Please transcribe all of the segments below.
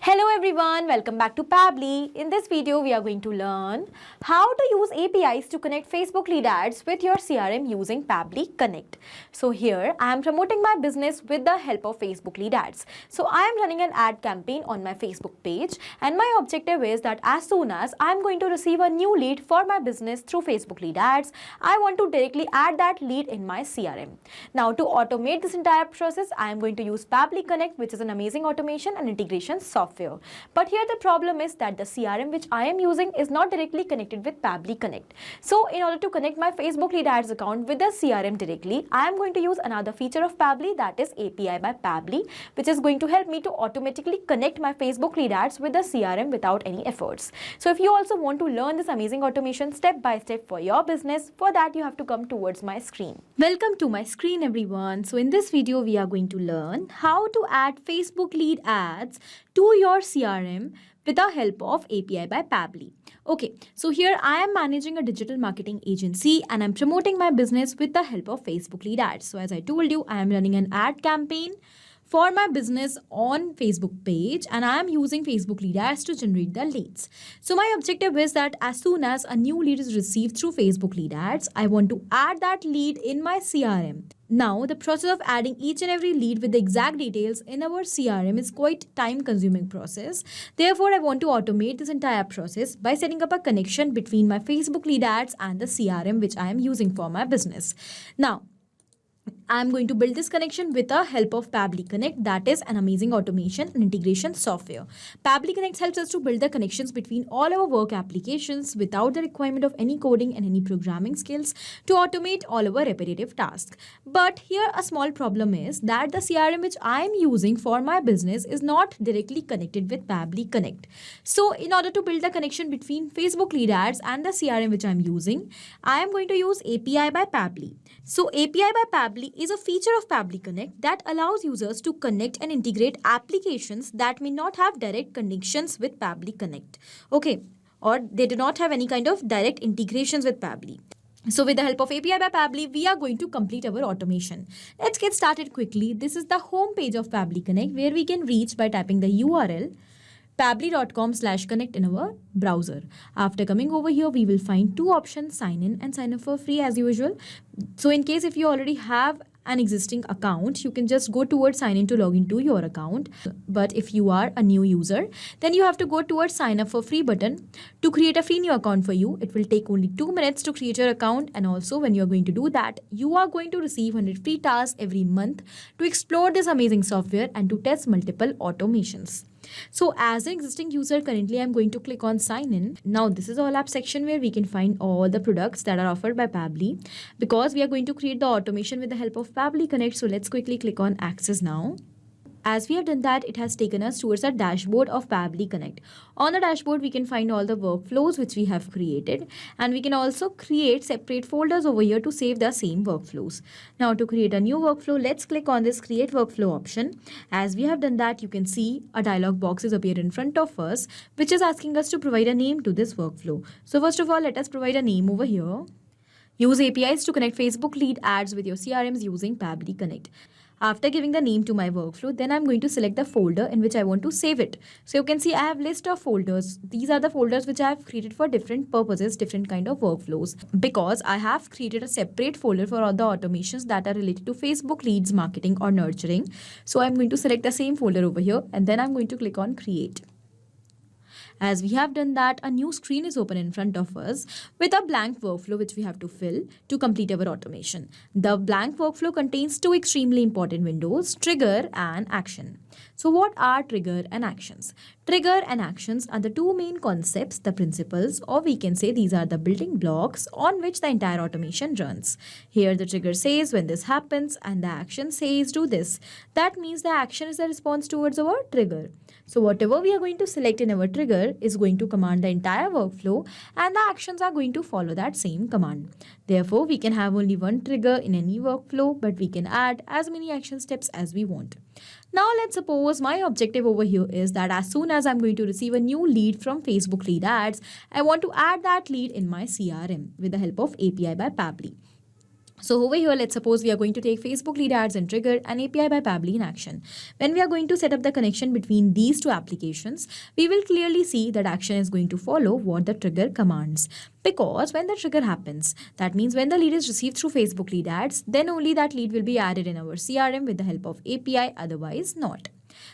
Hello everyone, welcome back to Pabbly. In this video, we are going to learn how to use APIs to connect Facebook lead ads with your CRM using Pabbly Connect. So here, I am promoting my business with the help of Facebook lead ads. So I am running an ad campaign on my Facebook page, and my objective is that as soon as I am going to receive a new lead for my business through Facebook lead ads, I want to directly add that lead in my CRM. Now to automate this entire process, I am going to use Pabbly Connect, which is an amazing automation and integration software. But here the problem is that the CRM which I am using is not directly connected with Pabbly Connect. So in order to connect my Facebook lead ads account with the CRM directly, I am going to use another feature of Pabbly, that is API by Pabbly, which is going to help me to automatically connect my Facebook lead ads with the CRM without any efforts. So if you also want to learn this amazing automation step by step for your business, for that you have to come towards my screen. Welcome to my screen everyone. So in this video we are going to learn how to add Facebook lead ads to your CRM with the help of API by Pabbly. Okay, so here I am managing a digital marketing agency and I'm promoting my business with the help of Facebook lead ads. So as I told you, I am running an ad campaign for my business on Facebook page, and I am using Facebook lead ads to generate the leads. So my objective is that as soon as a new lead is received through Facebook lead ads, I want to add that lead in my CRM. Now, the process of adding each and every lead with the exact details in our CRM is quite time-consuming process. Therefore, I want to automate this entire process by setting up a connection between my Facebook lead ads and the CRM which I am using for my business. Now, I'm going to build this connection with the help of Pabbly Connect, that is an amazing automation and integration software. Pabbly Connect helps us to build the connections between all our work applications without the requirement of any coding and any programming skills to automate all our repetitive tasks. But here a small problem is that the CRM which I am using for my business is not directly connected with Pabbly Connect. So in order to build the connection between Facebook lead ads and the CRM which I am using, I am going to use API by Pabbly. So API by Pabbly is a feature of Pabbly Connect that allows users to connect and integrate applications that may not have direct connections with Pabbly Connect. Okay, or they do not have any kind of direct integrations with Pabbly. So with the help of API by Pabbly, we are going to complete our automation. Let's get started quickly. This is the home page of Pabbly Connect where we can reach by typing the URL pabbly.com/connect in our browser. After coming over here, we will find two options, sign in and sign up for free as usual. So in case if you already have an existing account, you can just go towards sign in to log into your account. But if you are a new user, then you have to go towards sign up for free button to create a free new account for you. It will take only 2 minutes to create your account, and also when you're going to do that, you are going to receive 100 free tasks every month to explore this amazing software and to test multiple automations. So as an existing user, currently I'm going to click on sign in. Now this is all app section where we can find all the products that are offered by Pabbly, because we are going to create the automation with the help of Pabbly Connect. So let's quickly click on access now. As we have done that, it has taken us towards the dashboard of Pabbly Connect. On the dashboard, we can find all the workflows which we have created, and we can also create separate folders over here to save the same workflows. Now to create a new workflow, let's click on this create workflow option. As we have done that, you can see a dialog box is appear in front of us, which is asking us to provide a name to this workflow. So first of all, let us provide a name over here. Use APIs to connect Facebook lead ads with your CRMs using Pabbly Connect. After giving the name to my workflow, then I'm going to select the folder in which I want to save it. So you can see I have list of folders. These are the folders which I have created for different purposes, different kind of workflows. Because I have created a separate folder for all the automations that are related to Facebook leads marketing or nurturing. So I'm going to select the same folder over here, and then I'm going to click on create. As we have done that, a new screen is open in front of us with a blank workflow which we have to fill to complete our automation. The blank workflow contains two extremely important windows, trigger and action. So what are trigger and actions? Trigger and actions are the two main concepts, the principles, or we can say these are the building blocks on which the entire automation runs. Here the trigger says when this happens and the action says do this. That means the action is the response towards our trigger. So whatever we are going to select in our trigger is going to command the entire workflow, and the actions are going to follow that same command. Therefore, we can have only one trigger in any workflow, but we can add as many action steps as we want. Now let's suppose my objective over here is that as soon as I'm going to receive a new lead from Facebook lead ads, I want to add that lead in my CRM with the help of API by Pabbly. So over here, let's suppose we are going to take Facebook lead ads and trigger an API by Pabbly in action. When we are going to set up the connection between these two applications, we will clearly see that action is going to follow what the trigger commands. Because when the trigger happens, that means when the lead is received through Facebook lead ads, then only that lead will be added in our CRM with the help of API, otherwise not.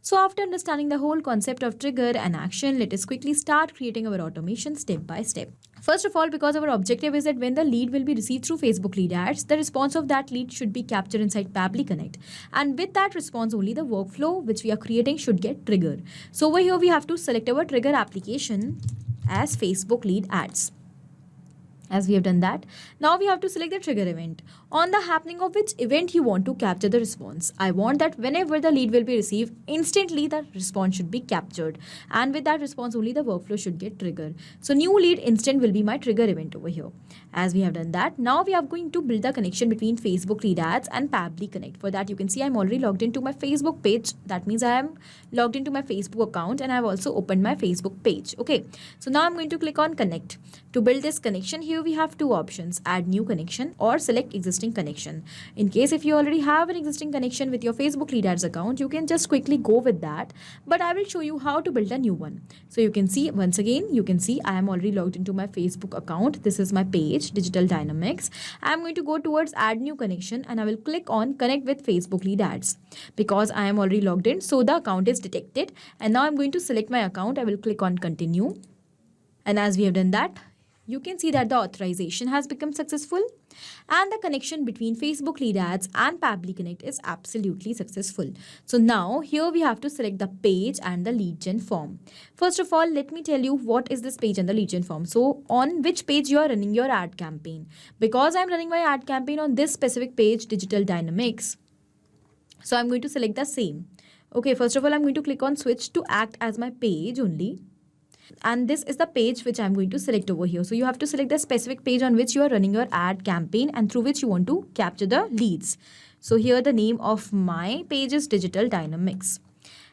So after understanding the whole concept of trigger and action, let us quickly start creating our automation step by step. First of all, because our objective is that when the lead will be received through Facebook lead ads, the response of that lead should be captured inside Pabbly Connect. And with that response, only the workflow which we are creating should get triggered. So over here, we have to select our trigger application as Facebook lead ads. As we have done that, now we have to select the trigger event, on the happening of which event you want to capture the response. I want that whenever the lead will be received, instantly the response should be captured. And with that response, only the workflow should get triggered. So new lead instant will be my trigger event over here. As we have done that, now we are going to build the connection between Facebook lead ads and Pabbly Connect. For that, you can see I'm already logged into my Facebook page. That means I am logged into my Facebook account and I have also opened my Facebook page. Okay, so now I'm going to click on connect. To build this connection, here we have two options, add new connection or select existing connection. In case if you already have an existing connection with your Facebook lead ads account, you can just quickly go with that, but I will show you how to build a new one. So you can see, once again, you can see I am already logged into my Facebook account. This is my page, Digital Dynamics. I'm going to go towards add new connection and I will click on connect with Facebook lead ads. Because I am already logged in, so the account is detected, and now I'm going to select my account. I will click on continue, and as we have done that, you can see that the authorization has become successful and the connection between Facebook lead ads and Pabbly Connect is absolutely successful. So now here we have to select the page and the lead gen form. First of all, let me tell you what is this page and the lead gen form. So on which page you are running your ad campaign. Because I'm running my ad campaign on this specific page, Digital Dynamics, so I'm going to select the same. Okay, first of all, I'm going to click on switch to act as my page only. And this is the page which I'm going to select over here. So you have to select the specific page on which you are running your ad campaign and through which you want to capture the leads. So here the name of my page is Digital Dynamics.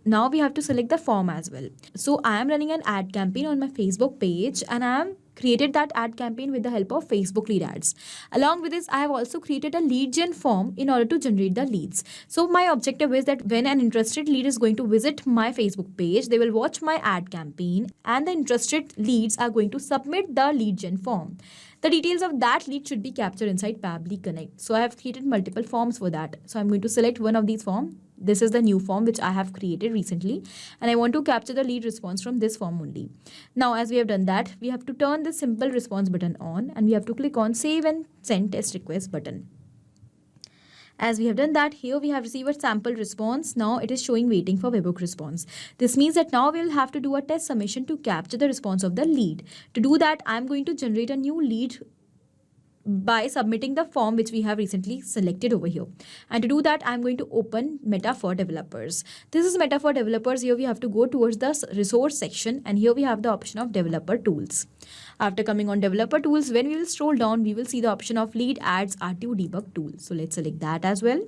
Now we have to select the form as well. So I am running an ad campaign on my Facebook page and I am created that ad campaign with the help of Facebook lead ads. Along with this, I have also created a lead gen form in order to generate the leads. So my objective is that when an interested lead is going to visit my Facebook page, they will watch my ad campaign and the interested leads are going to submit the lead gen form. The details of that lead should be captured inside Pabbly Connect. So I have created multiple forms for that. So I'm going to select one of these forms. This is the new form which I have created recently and I want to capture the lead response from this form only. Now as we have done that, we have to turn this simple response button on and we have to click on save and send test request button. As we have done that, here we have received a sample response. Now it is showing waiting for webhook response. This means that now we will have to do a test submission to capture the response of the lead. To do that, I'm going to generate a new lead by submitting the form which we have recently selected over here. And to do that, I'm going to open Meta for Developers. This is Meta for Developers. Here we have to go towards the resource section and here we have the option of developer tools. After coming on developer tools, when we will scroll down, we will see the option of lead ads RTO debug tool. So let's select that as well.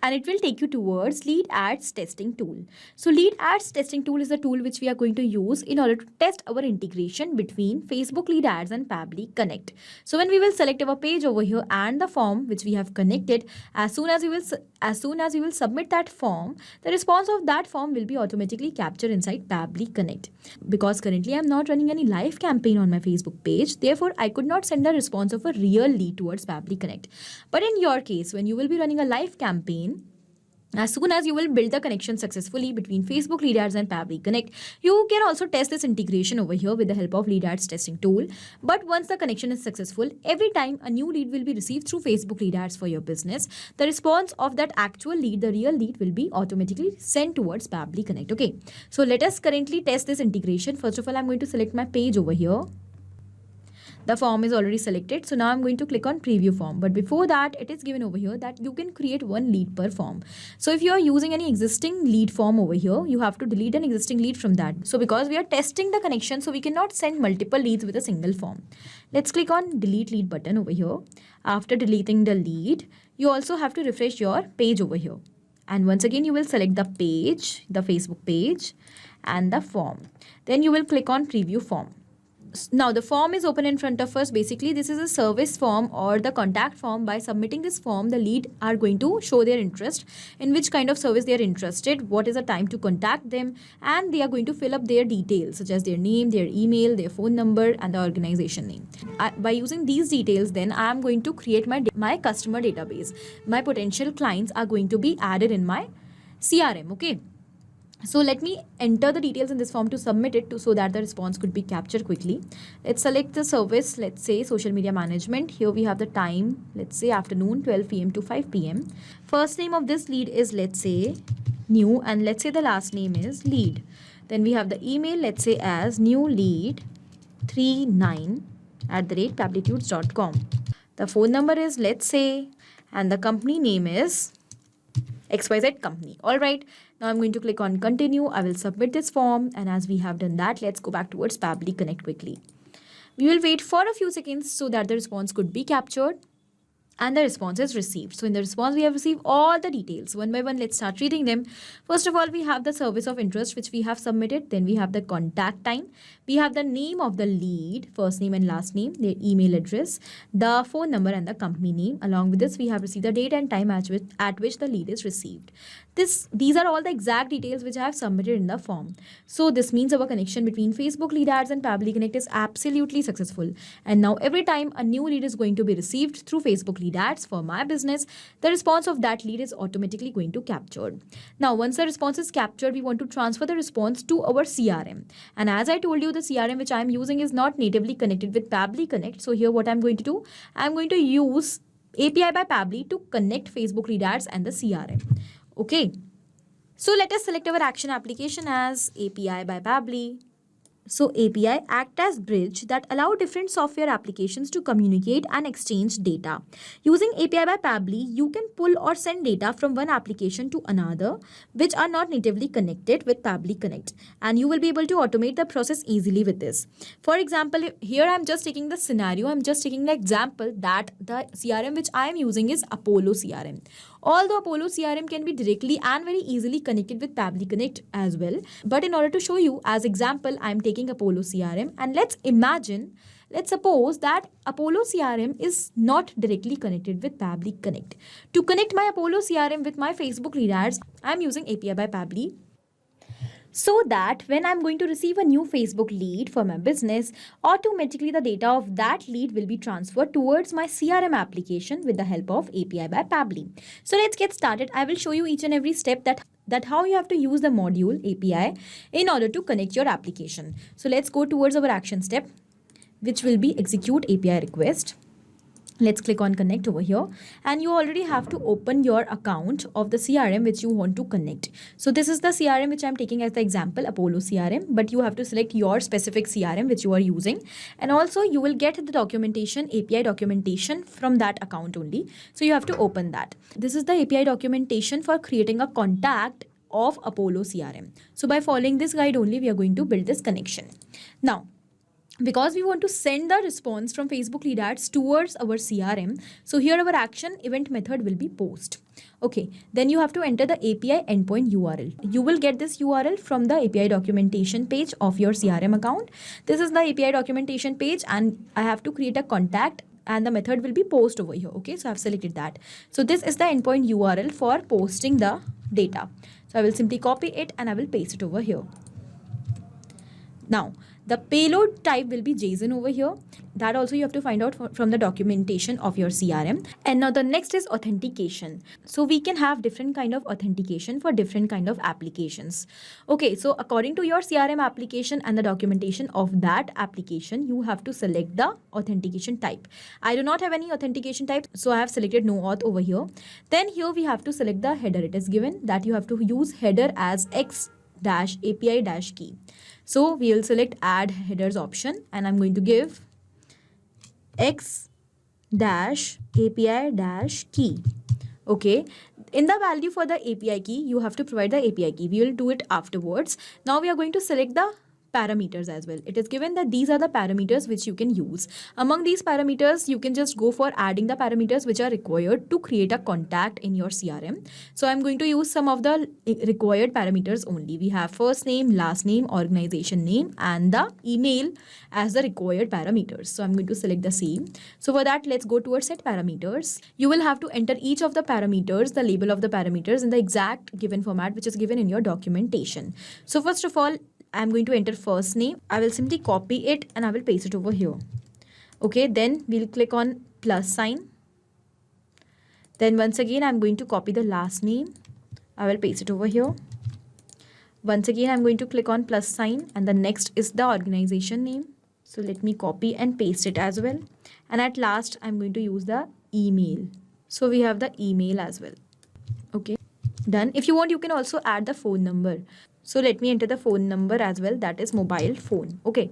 And it will take you towards lead ads testing tool. So lead ads testing tool is the tool which we are going to use in order to test our integration between Facebook lead ads and Pabbly Connect. So when we will select our page over here and the form which we have connected, as soon as you will submit that form, the response of that form will be automatically captured inside Pabbly Connect. Because currently I'm not running any live campaign on my Facebook page, therefore I could not send the response of a real lead towards Pabbly Connect. But in your case, when you will be running a live campaign, as soon as you will build the connection successfully between Facebook lead ads and Pabbly Connect, you can also test this integration over here with the help of lead ads testing tool. But once the connection is successful, every time a new lead will be received through Facebook lead ads for your business, the response of that actual lead, the real lead, will be automatically sent towards Pabbly Connect. Okay, so let us currently test this integration. First of all, I'm going to select my page over here. The form is already selected. So now I'm going to click on preview form. But before that, it is given over here that you can create one lead per form. So if you are using any existing lead form over here, you have to delete an existing lead from that. So because we are testing the connection, so we cannot send multiple leads with a single form. Let's click on delete lead button over here. After deleting the lead, you also have to refresh your page over here. And once again, you will select the page, the Facebook page and the form. Then you will click on preview form. Now the form is open in front of us. Basically, this is a service form or the contact form. By submitting this form, the lead are going to show their interest, in which kind of service they are interested, what is the time to contact them, and they are going to fill up their details such as their name, their email, their phone number, and the organization name. By using these details, then I am going to create my customer database. My potential clients are going to be added in my CRM. Okay. So let me enter the details in this form to submit it so that the response could be captured quickly. Let's select the service, let's say social media management. Here we have the time, let's say afternoon 12 p.m. to 5 p.m. First name of this lead is, let's say, new, and let's say the last name is lead. Then we have the email, let's say as new lead 39@pablitudes.com. The phone number is, let's say, and the company name is XYZ company. All right. Now I'm going to click on continue. I will submit this form. And as we have done that, let's go back towards Pabbly Connect quickly. We will wait for a few seconds so that the response could be captured. And the response is received. So in the response, we have received all the details. One by one, let's start reading them. First of all, we have the service of interest, which we have submitted. Then we have the contact time. We have the name of the lead, first name and last name, their email address, the phone number and the company name. Along with this, we have received the date and time at which the lead is received. These are all the exact details which I have submitted in the form. So this means our connection between Facebook lead ads and Pabbly Connect is absolutely successful. And now every time a new lead is going to be received through Facebook lead ads for my business, the response of that lead is automatically going to captured. Now once the response is captured, we want to transfer the response to our CRM. And as I told you, the CRM which I am using is not natively connected with Pabbly Connect. So here what I'm going to do, I'm going to use API by Pabbly to connect Facebook lead ads and the CRM. Okay, so let us select our action application as API by Pabbly. So API act as bridge that allow different software applications to communicate and exchange data. Using API by Pabbly, you can pull or send data from one application to another which are not natively connected with Pabbly Connect. And you will be able to automate the process easily with this. For example, here I'm just taking the scenario, I'm just taking the example that the CRM which I am using is Apollo CRM. Although Apollo CRM can be directly and very easily connected with Pabbly Connect as well. But in order to show you as example, I'm taking Apollo CRM, and let's suppose that Apollo CRM is not directly connected with Pabbly Connect. To connect my Apollo CRM with my Facebook lead ads, I'm using API by Pabbly, so that when I'm going to receive a new Facebook lead for my business, automatically the data of that lead will be transferred towards my CRM application with the help of API by Pabbly. So let's get started. I will show you each and every step that how you have to use the module API in order to connect your application. So let's go towards our action step, which will be execute API request. Let's click on connect over here, and you already have to open your account of the CRM which you want to connect. So this is the CRM which I'm taking as the example, Apollo CRM, but you have to select your specific CRM which you are using. And also you will get the documentation, API documentation from that account only. So you have to open that. This is the API documentation for creating a contact of Apollo CRM. So by following this guide only, we are going to build this connection. Now, because we want to send the response from Facebook lead ads towards our CRM, so here our action event method will be post. Okay, then you have to enter the API endpoint URL. You will get this URL from the API documentation page of your CRM account. This is the API documentation page, and I have to create a contact, and the method will be post over here. Okay, so I've selected that. So this is the endpoint URL for posting the data. So I will simply copy it and I will paste it over here. Now, the payload type will be JSON over here. That also you have to find out from the documentation of your CRM. And now the next is authentication. So we can have different kind of authentication for different kind of applications. Okay, so according to your CRM application and the documentation of that application, you have to select the authentication type. I do not have any authentication type, so I have selected no auth over here. Then here we have to select the header. It is given that you have to use header as x-API-key. So we will select add headers option, and I'm going to give x-API-key. Okay. In the value for the API key, you have to provide the API key. We will do it afterwards. Now we are going to select the parameters as well. It is given that these are the parameters which you can use. Among these parameters, you can just go for adding the parameters which are required to create a contact in your CRM. So I'm going to use some of the required parameters only. We have first name, last name, organization name, and the email as the required parameters. So I'm going to select the same. So for that, let's go towards set parameters. You will have to enter each of the parameters, the label of the parameters in the exact given format which is given in your documentation. So first of all, I'm going to enter first name. I will simply copy it and I will paste it over here. Okay, then we'll click on plus sign. Then once again, I'm going to copy the last name. I will paste it over here. Once again, I'm going to click on plus sign, and the next is the organization name. So let me copy and paste it as well. And at last, I'm going to use the email. So we have the email as well. Okay, done. If you want, you can also add the phone number. So let me enter the phone number as well, that is mobile phone. Okay,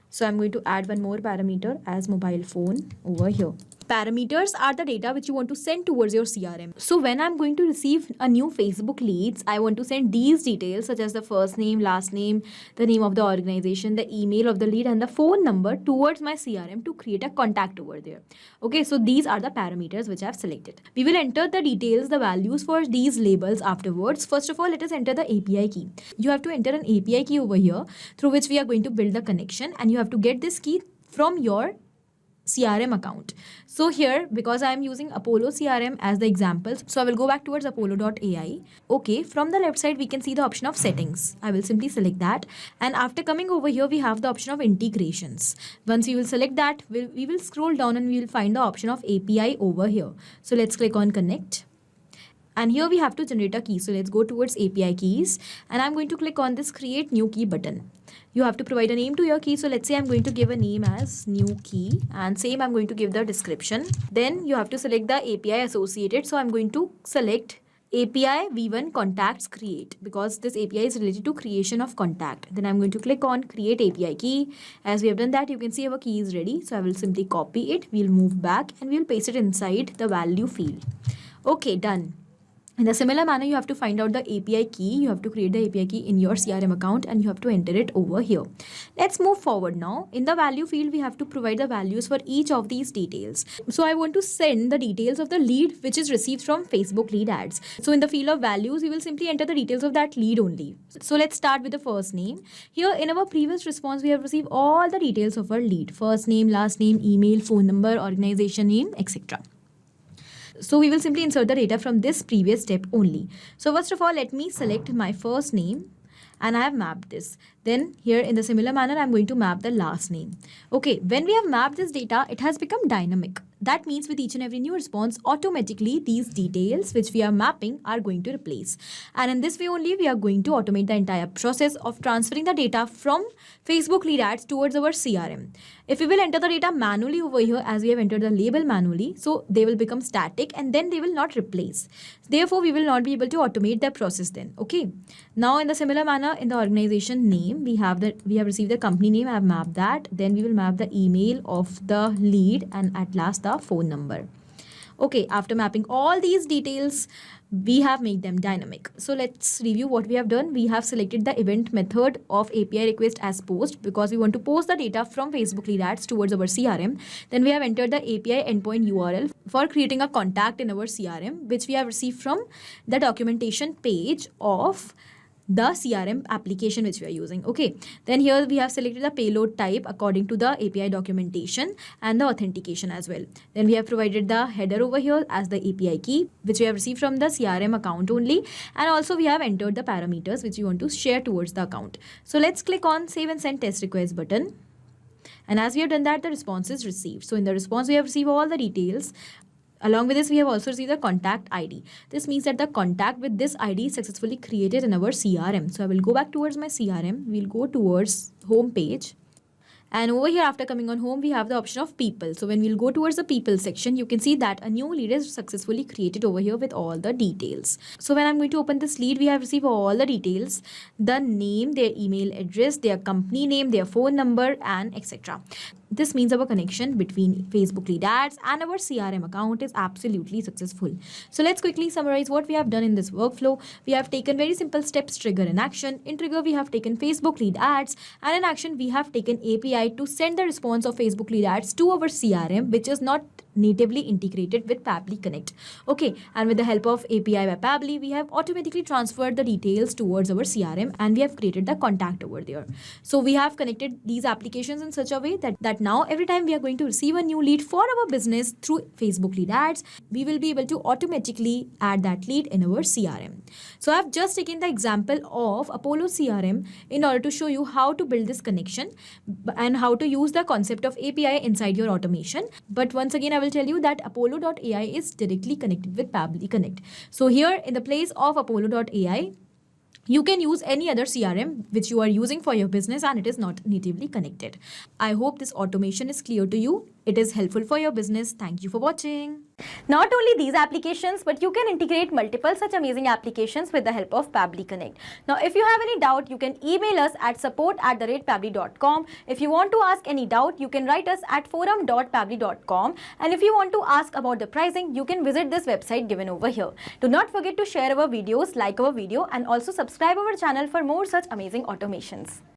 so I'm going to add one more parameter as mobile phone over here. Parameters are the data which you want to send towards your CRM. So when I'm going to receive a new Facebook leads, I want to send these details such as the first name, last name, the name of the organization, the email of the lead, and the phone number towards my CRM to create a contact over there. Okay, so these are the parameters which I've selected. We will enter the details, the values for these labels afterwards. First of all, let us enter the API key. You have to enter an API key over here through which we are going to build the connection, and you have to get this key from your CRM account. So here, because I am using Apollo CRM as the example, so I will go back towards apollo.ai. Okay, from the left side, we can see the option of settings. I will simply select that. And after coming over here, we have the option of integrations. Once we will select that, we will scroll down and we will find the option of API over here. So let's click on connect. And here we have to generate a key. So let's go towards API keys. And I'm going to click on this create new key button. You have to provide a name to your key. So let's say I'm going to give a name as new key. And same, I'm going to give the description. Then you have to select the API associated. So I'm going to select API v1 contacts create, because this API is related to creation of contact. Then I'm going to click on create API key. As we have done that, you can see our key is ready. So I will simply copy it. We'll move back and we'll paste it inside the value field. Okay, done. In a similar manner, you have to find out the API key. You have to create the API key in your CRM account and you have to enter it over here. Let's move forward now. In the value field, we have to provide the values for each of these details. So I want to send the details of the lead which is received from Facebook lead ads. So in the field of values, we will simply enter the details of that lead only. So let's start with the first name. Here in our previous response, we have received all the details of our lead. First name, last name, email, phone number, organization name, etc. So we will simply insert the data from this previous step only. So first of all, let me select my first name and I have mapped this. Then here in the similar manner, I'm going to map the last name. Okay, when we have mapped this data, it has become dynamic. That means with each and every new response, automatically these details which we are mapping are going to replace. And in this way only, we are going to automate the entire process of transferring the data from Facebook lead ads towards our CRM. If we will enter the data manually over here, as we have entered the label manually, so they will become static and then they will not replace. Therefore, we will not be able to automate the process then. Okay. Now, in the similar manner, in the organization name, we have received the company name. I have mapped that. Then we will map the email of the lead and at last the phone number. Okay, after mapping all these details, we have made them dynamic. So let's review what we have done. We have selected the event method of API request as post because we want to post the data from Facebook lead ads towards our CRM. Then we have entered the API endpoint URL for creating a contact in our CRM, which we have received from the documentation page of the CRM application which we are using. Okay, then here we have selected the payload type according to the API documentation and the authentication as well. Then we have provided the header over here as the API key which we have received from the CRM account only, and also we have entered the parameters which we want to share towards the account. So let's click on save and send test request button. And as we have done that, the response is received. So in the response, we have received all the details. Along with this, we have also received the contact ID. This means that the contact with this ID is successfully created in our CRM. So I will go back towards my CRM. We'll go towards home page. And over here, after coming on home, we have the option of people. So when we'll go towards the people section, you can see that a new lead is successfully created over here with all the details. So when I'm going to open this lead, we have received all the details, the name, their email address, their company name, their phone number, and etc. This means our connection between Facebook lead ads and our CRM account is absolutely successful. So let's quickly summarize what we have done in this workflow. We have taken very simple steps: trigger and action. In trigger, we have taken Facebook lead ads, and in action, we have taken API to send the response of Facebook lead ads to our CRM, which is not natively integrated with Pabbly Connect. Okay, and with the help of API by Pabbly, we have automatically transferred the details towards our CRM and we have created the contact over there. So we have connected these applications in such a way that now every time we are going to receive a new lead for our business through Facebook lead ads, we will be able to automatically add that lead in our CRM. So I've just taken the example of Apollo CRM in order to show you how to build this connection and how to use the concept of API inside your automation. But once again, I will tell you that Apollo.ai is directly connected with Pabbly Connect. So here in the place of Apollo.ai, you can use any other CRM which you are using for your business and it is not natively connected. I hope this automation is clear to you. It is helpful for your business. Thank you for watching. Not only these applications, but you can integrate multiple such amazing applications with the help of Pabbly Connect. Now, if you have any doubt, you can email us at support@pabbly.com. If you want to ask any doubt, you can write us at forum.pabbly.com. And if you want to ask about the pricing, you can visit this website given over here. Do not forget to share our videos, like our video, and also subscribe our channel for more such amazing automations.